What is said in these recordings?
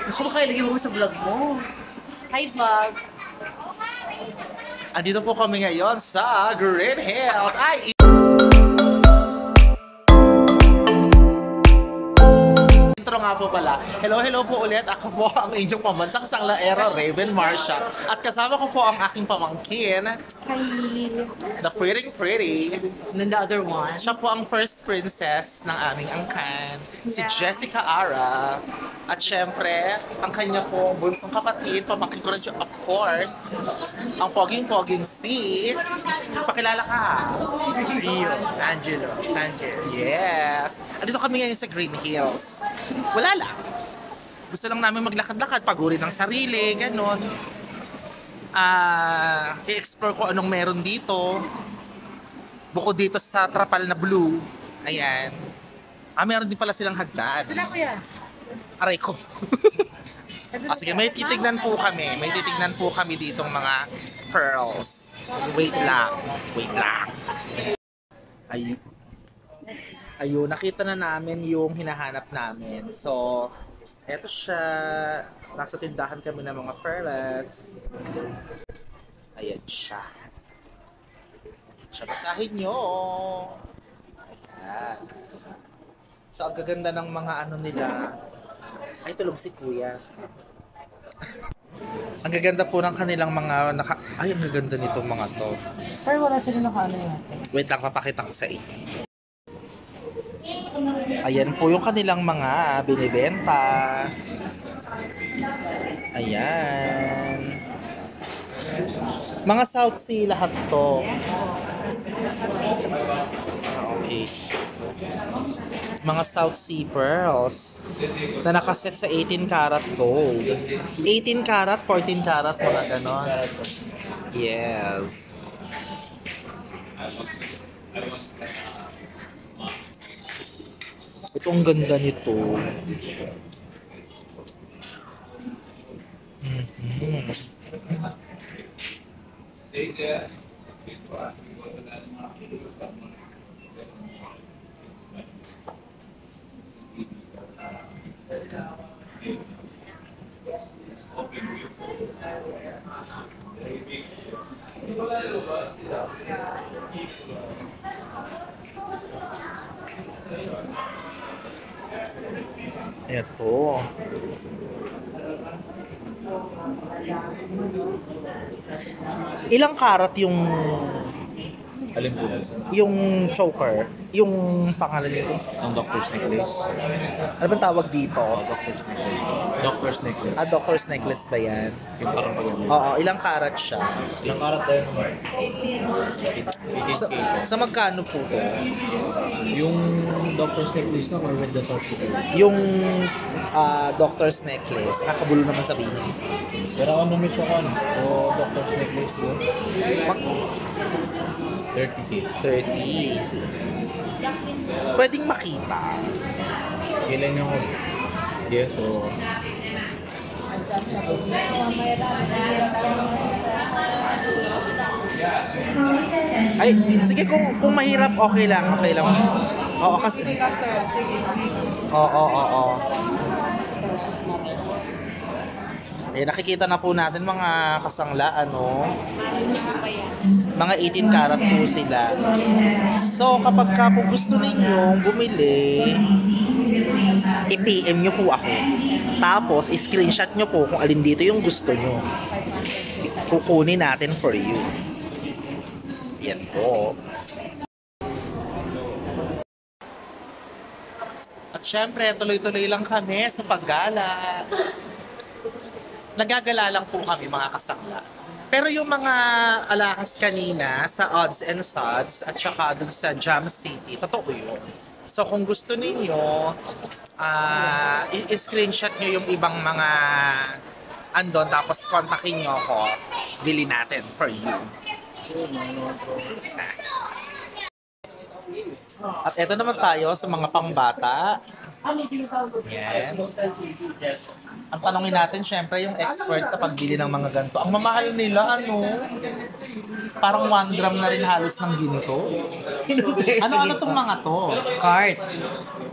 Ako baka ilagay mo sa vlog mo. Hi, vlog. Andito po kami ngayon sa Green Hills. Intro nga po pala. Hello po ulit. Ako po ang inyong pambansang sanglaera, Raven Marcia. At kasama ko po ang aking pamangkin, Hi. the pretty. And then the other one. Siya po ang first princess ng aming angkan, si Jessica Ara. At syempre, ang kanya po bunsong kapatid, pamangkin ko rin siya, of course, ang poging-poging si... Pakilala ka. Rio. Angelo. Sanchez. Yes! Andito kami ngayon sa Green Hills. Wala lang. Gusto lang namin maglakad-lakad, pagurin ng sarili, ganon. I-explore ko anong meron dito. Bukod dito sa trapal na blue. Ayan. Meron din pala silang hagdan. Wala ko yan. Aray ko. Sige, may titignan po kami. May titignan po kami ditong mga pearls. Wait lang. Ayun, nakita na namin yung hinahanap namin. So, eto siya. Nasa tindahan kami ng mga pearls. Ayan siya. Basahin nyo. Ayan. So, ang gaganda ng mga ano nila. Ay, tulog si kuya. Ang gaganda po ng kanilang mga ay, ang gaganda nitong mga to. Pero wala sila nakaano yun. Wait lang, papakita ko sa inyo. Ayan po yung kanilang mga binibenta. Ayan. Mga South Sea lahat to. Okay. Mga South Sea pearls na nakaset sa 18 karat gold. 18 karat, 14 karat, mga ganon. Yes. Ito ang ganda nito. Ito. Ilang karat yung Alin po? yung choker? Yung pangalan nito? Ang Doctor's Necklace. Ano bang tawag dito? Doctor's Necklace. Doctor's Necklace. Doctor's necklace ba yan? Yung parang pag-ibig. Oo, ilang karat siya? Ilang karat tayo naman? Sa, 8K. sa magkano po to? Yung Doctor's Necklace na or with the South Sea. Yung doctor's necklace, kakabulo naman sabihin. Pero ako namin siya kan. O Doctor's Necklace yun. Mag 30K. 30. Pwedeng makita. Kailan niyo ako? Yes, so... Ay, sige kung mahirap okay lang. Oo kasi. Oo. Eh, nakikita na po natin mga kasangla, ano? Mga 18 karat po sila. So, kapag ka po gusto ninyong bumili, i-PM nyo po ako. Tapos, i-screenshot nyo po kung alin dito yung gusto nyo. Kukunin natin for you. Yan po. At syempre, tuloy-tuloy lang kami sa paggala. Nagagala lang po kami, mga kasangla. Pero yung mga alahas kanina sa odds and sods at saka dun sa Jam City, totoo yun. So kung gusto ninyo, i-screenshot nyo yung ibang mga andon, tapos kontakin nyo ako, bili natin for you. At eto naman tayo sa mga pangbata. Yan. Ang tanongin natin, syempre, yung expert sa pagbili ng mga ganito. Ang mamahal nila, ano? Parang 1 gram na rin halos ng ginto. Ano tong mga to? Cart.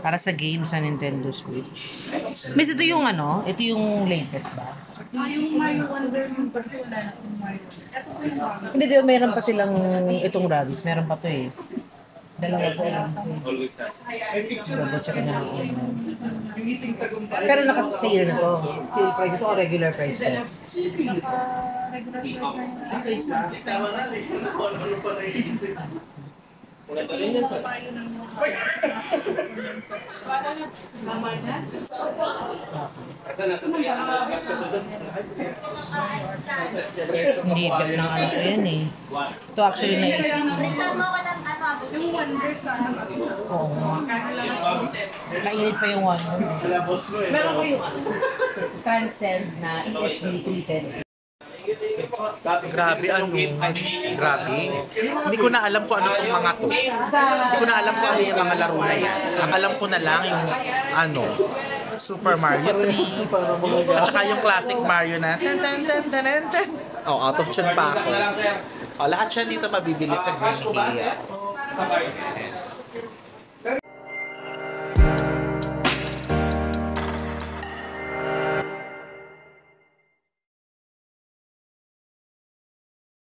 Para sa game sa Nintendo Switch. Miss, ito yung ano? Ito yung latest ba? Yung Mario Wonder yung kasi wala na yung Mario. Ito po yung Mario. Hindi, di ba meron pa silang itong rabbits. Meron pa to eh. Dalawa po lang. Double check na lang. Pero naka-sale na to. Sale price ito o regular price to? Regular price na kasi yung mga Mario ng mga Hindi, bag ng ano ko yan eh. Ito actually naisip ko. yung Wonder sana kasi. Oo nga. Kaya lang ang Mainit pa yung one. Meron ko yung ano, transcend na ESD treated. Grabe ano. Grabe. Hindi ko na alam kung ano tong mga to. Hindi ko na alam kung ano yung mga laro na yan. Ang alam ko na lang yung ano, Super Mario 3. At saka yung classic Mario na tan tan tan tan tan tan. Oh, out of tune pa ako. Oh, lahat siya dito mabibili sa Green Hills.